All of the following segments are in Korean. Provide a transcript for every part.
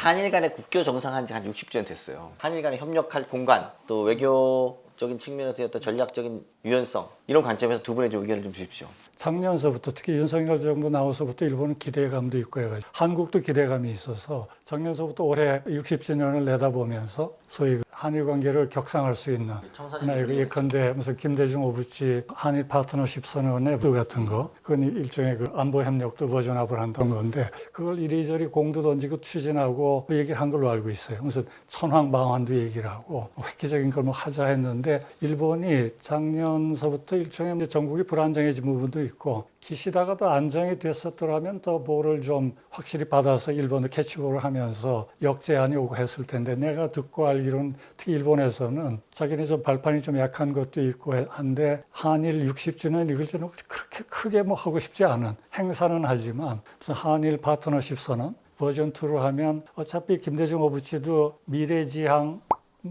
한일 간의 국교 정상한 지 한 60년 됐어요. 한일 간의 협력할 공간, 또 외교적인 측면에서의 어떤 전략적인 유연성, 이런 관점에서 두 분의 좀 의견을 좀 주십시오. 작년서부터 특히 윤석열 정부 나와서부터 일본은 기대감도 있고 해가지고 한국도 기대감이 있어서 작년서부터 올해 60주년을 내다보면서 소위 한일 관계를 격상할 수 있는 하나의 예컨대 무슨 김대중 오부치 한일 파트너십 선언의 부 같은 거, 그건 일종의 그 안보 협력도 버전업을 한다는 건데 그걸 이리저리 공도 던지고 추진하고 그 얘기를 한 걸로 알고 있어요. 무슨 천황 방한도 얘기를 하고 획기적인 걸 뭐 하자 했는데 일본이 작년서부터 일종의 이제 전국이 불안정해진 부분도 있고 기시다가 더 안정이 됐었더라면 더 볼을 좀 확실히 받아서 일본을 캐치볼을 하면서 역제안이 오고 했을 텐데 내가 듣고 알기로는 특히 일본에서는 자기네 좀 발판이 좀 약한 것도 있고 한데 한일 60주년 이걸 저는 그렇게 크게 뭐 하고 싶지 않은 행사는 하지만 무슨 한일 파트너십 선언 버전 2로 하면 어차피 김대중 오부치도 미래지향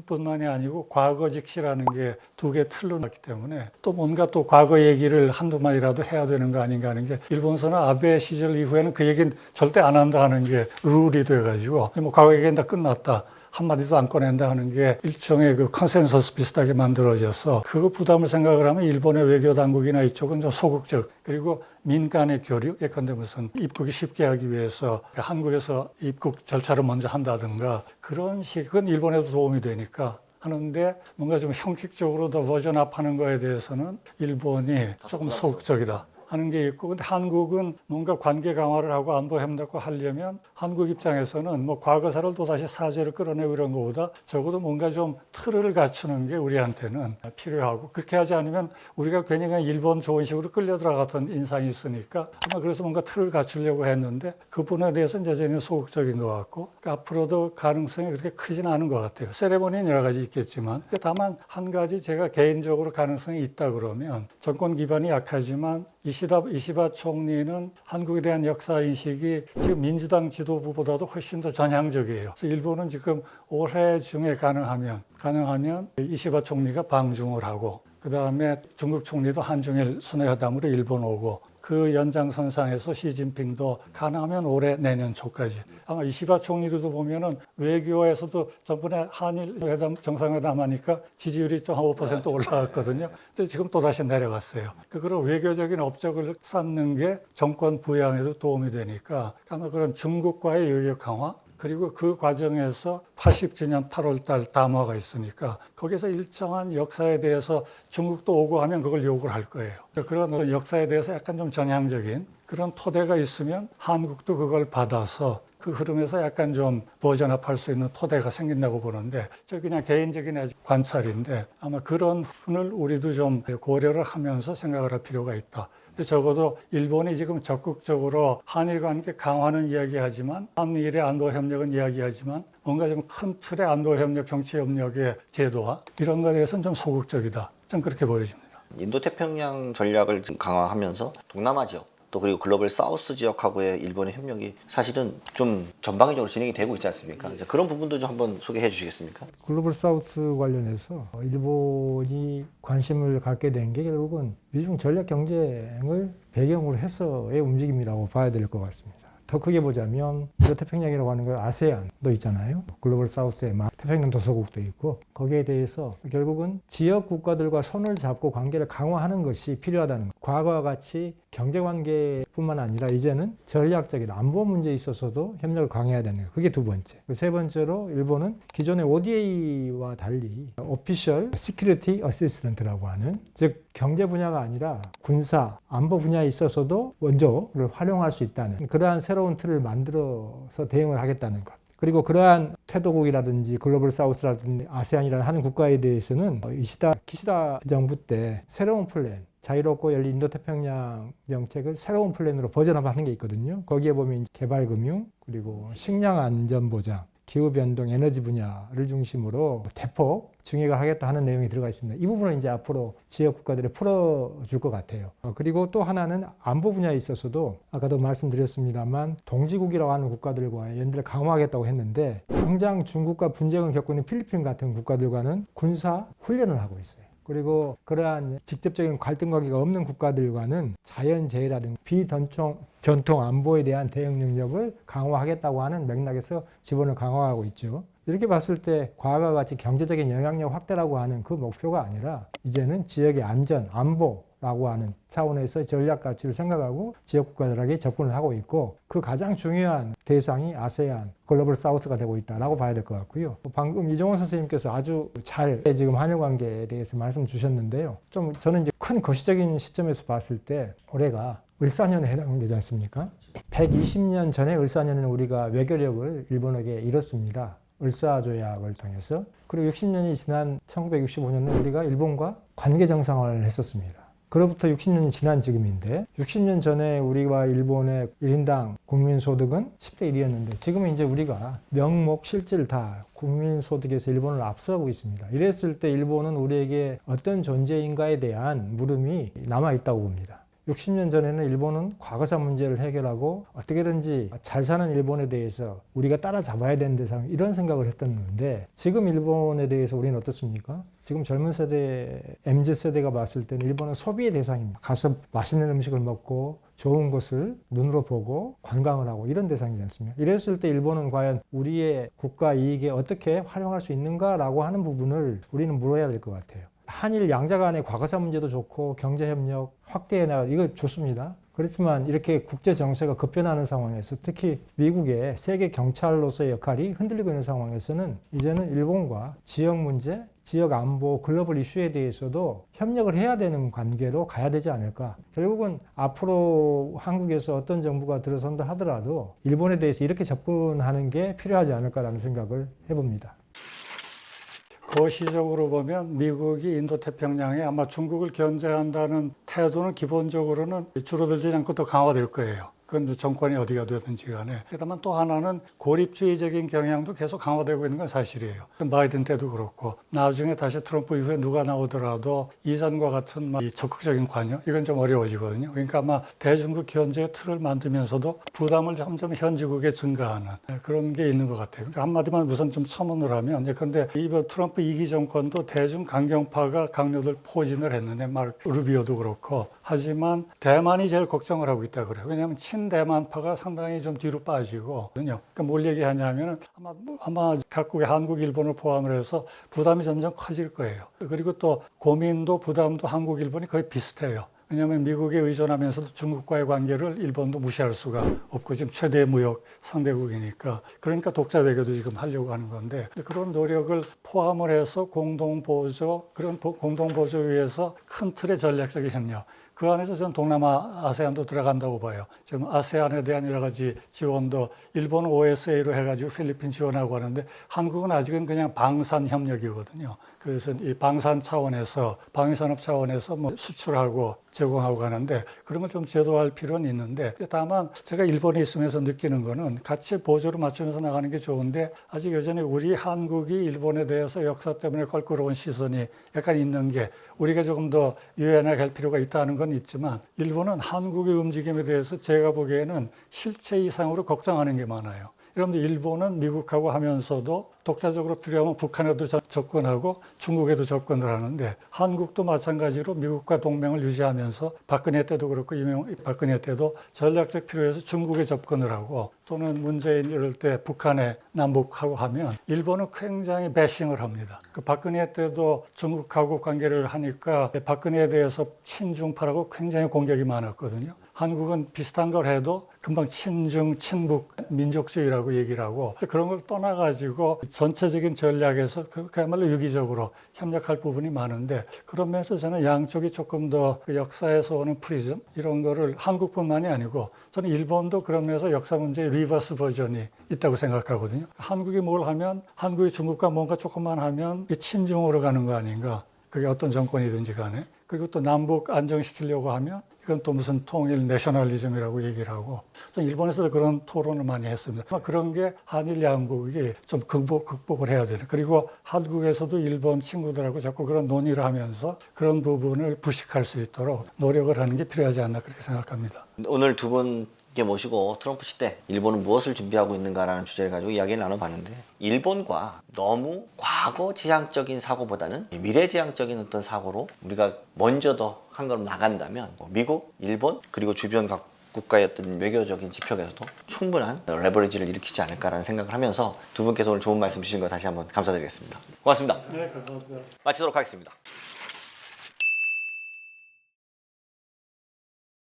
뿐만이 아니고 과거 직시라는 게 두 개 틀로 났기 때문에 또 뭔가 또 과거 얘기를 한두 마디라도 해야 되는 거 아닌가 하는 게 일본서는 아베 시절 이후에는 그 얘기는 절대 안 한다 하는 게 룰이 돼가지고 뭐 과거 얘기는 다 끝났다. 한마디도 안 꺼낸다 하는 게 일종의 그 컨센서스 비슷하게 만들어져서 그 부담을 생각을 하면 일본의 외교 당국이나 이쪽은 좀 소극적 그리고 민간의 교류 예컨대 무슨 입국이 쉽게 하기 위해서 한국에서 입국 절차를 먼저 한다든가 그런 식은 일본에도 도움이 되니까 하는데 뭔가 좀 형식적으로 더 버전업하는 거에 대해서는 일본이 조금 소극적이다 하는 게 있고 근데 한국은 뭔가 관계 강화를 하고 안보 협력을 하려면 한국 입장에서는 뭐 과거사를 또다시 사죄를 끌어내고 이런 것보다 적어도 뭔가 좀 틀을 갖추는 게 우리한테는 필요하고 그렇게 하지 않으면 우리가 괜히 그냥 일본 좋은 식으로 끌려 들어갔던 인상이 있으니까 아마 그래서 뭔가 틀을 갖추려고 했는데 그 부분에 대해서는 여전히 소극적인 것 같고 그러니까 앞으로도 가능성이 그렇게 크지는 않은 것 같아요. 세레모니는 여러 가지 있겠지만 다만 한 가지 제가 개인적으로 가능성이 있다 그러면 정권 기반이 약하지만 이시바 총리는 한국에 대한 역사 인식이 지금 민주당 지도부보다도 훨씬 더 전향적이에요. 그래서 일본은 지금 올해 중에 가능하면 이시바 총리가 방중을 하고 그 다음에 중국 총리도 한중일 순회회담으로 일본 오고 그 연장선상에서 시진핑도 가능하면 올해 내년 초까지 아마 이시바 총리도 보면은 외교에서도 전번에 한일 회담 정상회담 하니까 지지율이 좀 한 5% 올라갔거든요. 근데 지금 또 다시 내려갔어요. 그런 외교적인 업적을 쌓는 게 정권 부양에도 도움이 되니까 아마 그런 중국과의 외교 강화 그리고 그 과정에서 80주년 8월달 담화가 있으니까 거기서 일정한 역사에 대해서 중국도 오고 하면 그걸 요구를 할 거예요. 그런 역사에 대해서 약간 좀 전향적인 그런 토대가 있으면 한국도 그걸 받아서 그 흐름에서 약간 좀 버전업할 수 있는 토대가 생긴다고 보는데 저 그냥 개인적인 관찰인데 아마 그런 부분을 우리도 좀 고려를 하면서 생각을 할 필요가 있다. 적어도 일본이 지금 적극적으로 한일 관계 강화는 이야기하지만 한일의 안보 협력은 이야기하지만 뭔가 좀 큰 틀의 안보 협력, 정치 협력의 제도화 이런 것에 대해서는 좀 소극적이다. 좀 그렇게 보여집니다. 인도태평양 전략을 좀 강화하면서 동남아 지역 또 그리고 글로벌 사우스 지역하고의 일본의 협력이 사실은 좀 전방위적으로 진행이 되고 있지 않습니까? 그런 부분도 좀 한번 소개해 주시겠습니까? 글로벌 사우스 관련해서 일본이 관심을 갖게 된 게 결국은 미중 전략 경쟁을 배경으로 해서의 움직임이라고 봐야 될 것 같습니다. 더 크게 보자면 인도태평양이라고 하는 건 아세안도 있잖아요. 글로벌 사우스에 태평양 도서국도 있고 거기에 대해서 결국은 지역 국가들과 손을 잡고 관계를 강화하는 것이 필요하다는 것. 과거와 같이 경제관계뿐만 아니라 이제는 전략적인 안보 문제에 있어서도 협력을 강화해야 되는 것. 그게 두 번째. 세 번째로 일본은 기존의 ODA와 달리 오피셜 시큐리티 어시스턴트라고 하는 즉 경제 분야가 아니라 군사, 안보 분야에 있어서도 원조를 활용할 수 있다는 그러한 새로운 틀을 만들어서 대응을 하겠다는 것. 그리고 그러한 태도국이라든지 글로벌 사우스라든지 아세안이라는 하는 국가에 대해서는 기시다 정부 때 새로운 플랜, 자유롭고 열린 인도태평양 정책을 새로운 플랜으로 버전업하는 게 있거든요. 거기에 보면 개발금융, 그리고 식량안전보장, 기후변동, 에너지 분야를 중심으로 대폭 증액을 하겠다 하는 내용이 들어가 있습니다. 이 부분은 이제 앞으로 지역 국가들이 풀어줄 것 같아요. 그리고 또 하나는 안보 분야에 있어서도 아까도 말씀드렸습니다만 동지국이라고 하는 국가들과 연대를 강화하겠다고 했는데 당장 중국과 분쟁을 겪고 있는 필리핀 같은 국가들과는 군사 훈련을 하고 있어요. 그리고 그러한 직접적인 갈등 관계가 없는 국가들과는 자연재해라든가 전통 안보에 대한 대응 능력을 강화하겠다고 하는 맥락에서 지원을 강화하고 있죠. 이렇게 봤을 때 과거와 같이 경제적인 영향력 확대라고 하는 그 목표가 아니라 이제는 지역의 안전, 안보라고 하는 차원에서 전략 가치를 생각하고 지역 국가들에게 접근을 하고 있고 그 가장 중요한 대상이 아세안, 글로벌 사우스가 되고 있다라고 봐야 될 것 같고요. 방금 이종원 선생님께서 아주 잘 지금 한일 관계에 대해서 말씀 주셨는데요. 좀 저는 이제 큰 거시적인 시점에서 봤을 때 올해가 을사년에 해당되지 않습니까? 120년 전에 을사년에는 우리가 외교력을 일본에게 잃었습니다. 을사조약을 통해서. 그리고 60년이 지난 1965년에 우리가 일본과 관계 정상화를 했었습니다. 그로부터 60년이 지난 지금인데 60년 전에 우리와 일본의 1인당 국민소득은 10대 1이었는데 지금은 이제 우리가 명목 실질 다 국민소득에서 일본을 앞서가고 있습니다. 이랬을 때 일본은 우리에게 어떤 존재인가에 대한 물음이 남아있다고 봅니다. 60년 전에는 일본은 과거사 문제를 해결하고 어떻게든지 잘 사는 일본에 대해서 우리가 따라잡아야 되는 대상 이런 생각을 했었는데 지금 일본에 대해서 우리는 어떻습니까? 지금 젊은 세대, MZ세대가 봤을 때는 일본은 소비의 대상입니다. 가서 맛있는 음식을 먹고 좋은 곳을 눈으로 보고 관광을 하고 이런 대상이지 않습니까? 이랬을 때 일본은 과연 우리의 국가 이익에 어떻게 활용할 수 있는가라고 하는 부분을 우리는 물어야 될 것 같아요. 한일 양자 간의 과거사 문제도 좋고 경제협력 확대해 나가 이거 좋습니다. 그렇지만 이렇게 국제 정세가 급변하는 상황에서 특히 미국의 세계 경찰로서의 역할이 흔들리고 있는 상황에서는 이제는 일본과 지역 문제, 지역 안보, 글로벌 이슈에 대해서도 협력을 해야 되는 관계로 가야 되지 않을까. 결국은 앞으로 한국에서 어떤 정부가 들어선다 하더라도 일본에 대해서 이렇게 접근하는 게 필요하지 않을까라는 생각을 해봅니다. 거시적으로 보면 미국이 인도태평양에 아마 중국을 견제한다는 태도는 기본적으로는 줄어들지 않고 더 강화될 거예요. 그건 정권이 어디가 되든지 간에. 그다음에 또 하나는 고립주의적인 경향도 계속 강화되고 있는 건 사실이에요. 바이든 때도 그렇고 나중에 다시 트럼프 이후에 누가 나오더라도 이전과 같은 이 적극적인 관여 이건 좀 어려워지거든요. 그러니까 아마 대중국 견제의 틀을 만들면서도 부담을 점점 현지국에 증가하는 그런 게 있는 것 같아요. 그러니까 한마디만 우선 좀 첨언을 하면 그런데 이번 트럼프 2기 정권도 대중 강경파가 강요들 포진을 했는데 마르코 루비오도 그렇고 하지만 대만이 제일 걱정을 하고 있다 그래요. 왜냐하면 친대만파가 상당히 좀 뒤로 빠지고 그러니까 뭘 얘기하냐면 아마 각국의 한국, 일본을 포함을 해서 부담이 점점 커질 거예요. 그리고 또 고민도 부담도 한국, 일본이 거의 비슷해요. 왜냐하면 미국에 의존하면서도 중국과의 관계를 일본도 무시할 수가 없고 지금 최대 무역 상대국이니까 그러니까 독자 외교도 지금 하려고 하는 건데 그런 노력을 포함을 해서 공동보조 그런 공동보조 위해서 큰 틀의 전략적인 협력 그 안에서 저는 동남아 아세안도 들어간다고 봐요. 지금 아세안에 대한 여러 가지 지원도 일본 OSA로 해가지고 필리핀 지원하고 하는데 한국은 아직은 그냥 방산 협력이거든요. 그래서 이 방산 차원에서 방위산업 차원에서 뭐 수출하고 제공하고 가는데 그런 걸 좀 제도할 필요는 있는데 다만 제가 일본에 있으면서 느끼는 거는 같이 보조를 맞추면서 나가는 게 좋은데 아직 여전히 우리 한국이 일본에 대해서 역사 때문에 껄끄러운 시선이 약간 있는 게 우리가 조금 더 유연하게 할 필요가 있다는 건 있지만 일본은 한국의 움직임에 대해서 제가 보기에는 실체 이상으로 걱정하는 게 많아요. 여러분들 일본은 미국하고 하면서도 독자적으로 필요하면 북한에도 접근하고 중국에도 접근을 하는데 한국도 마찬가지로 미국과 동맹을 유지하면서 박근혜 때도 그렇고 박근혜 때도 전략적 필요해서 중국에 접근을 하고 또는 문재인 이럴 때 북한에 남북하고 하면 일본은 굉장히 배싱을 합니다. 그 박근혜 때도 중국하고 관계를 하니까 박근혜에 대해서 친중파라고 굉장히 공격이 많았거든요. 한국은 비슷한 걸 해도 금방 친중, 친북, 민족주의라고 얘기를 하고 그런 걸 떠나가지고 전체적인 전략에서 그야말로 유기적으로 협력할 부분이 많은데 그러면서 저는 양쪽이 조금 더 역사에서 오는 프리즘 이런 거를 한국뿐만이 아니고 저는 일본도 그러면서 역사 문제의 리버스 버전이 있다고 생각하거든요. 한국이 뭘 하면 한국이 중국과 뭔가 조금만 하면 친중으로 가는 거 아닌가. 그게 어떤 정권이든지 간에. 그리고 또 남북 안정시키려고 하면 이건 또 무슨 통일 내셔널리즘이라고 얘기를 하고 일본에서도 그런 토론을 많이 했습니다. 그런 게 한일 양국이 좀 극복을 해야 되는 그리고 한국에서도 일본 친구들하고 자꾸 그런 논의를 하면서 그런 부분을 부식할 수 있도록 노력을 하는 게 필요하지 않나 그렇게 생각합니다. 오늘 두 분 이게 모시고 트럼프 시대 일본은 무엇을 준비하고 있는가라는 주제를 가지고 이야기를 나눠봤는데 일본과 너무 과거 지향적인 사고보다는 미래지향적인 어떤 사고로 우리가 먼저 더 한 걸음 나간다면 미국, 일본 그리고 주변 각 국가의 어떤 외교적인 지표에서도 충분한 레버리지를 일으키지 않을까라는 생각을 하면서 두 분께서 오늘 좋은 말씀 주신 거 다시 한번 감사드리겠습니다. 고맙습니다. 네, 감사합니다. 마치도록 하겠습니다.